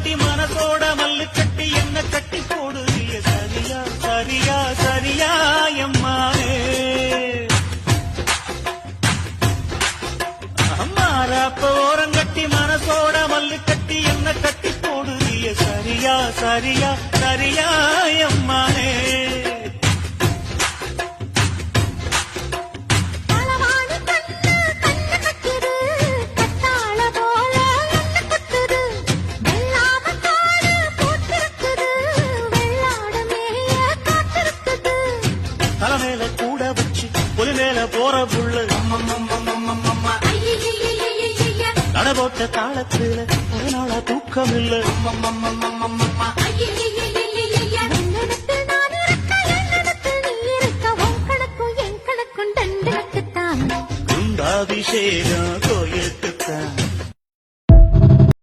கட்டி மனசோட மல்லு கட்டி என்ன கட்டி போடுறிய சரியா சரியா சரியா எம்மானே மாறாப்ப ஓரங்கட்டி மனசோட மல்லு கட்டி என்ன கட்டி போடுறிய சரியா சரியா சரியா எம்மானே தலைமையில கூட வச்சு புலி மேல போற புள்ள நடபோட்ட தாளத்துல ஒரு நாளா தூக்கம் இல்ல குண்டாபிஷேகம் கோயிலுக்குத்தான்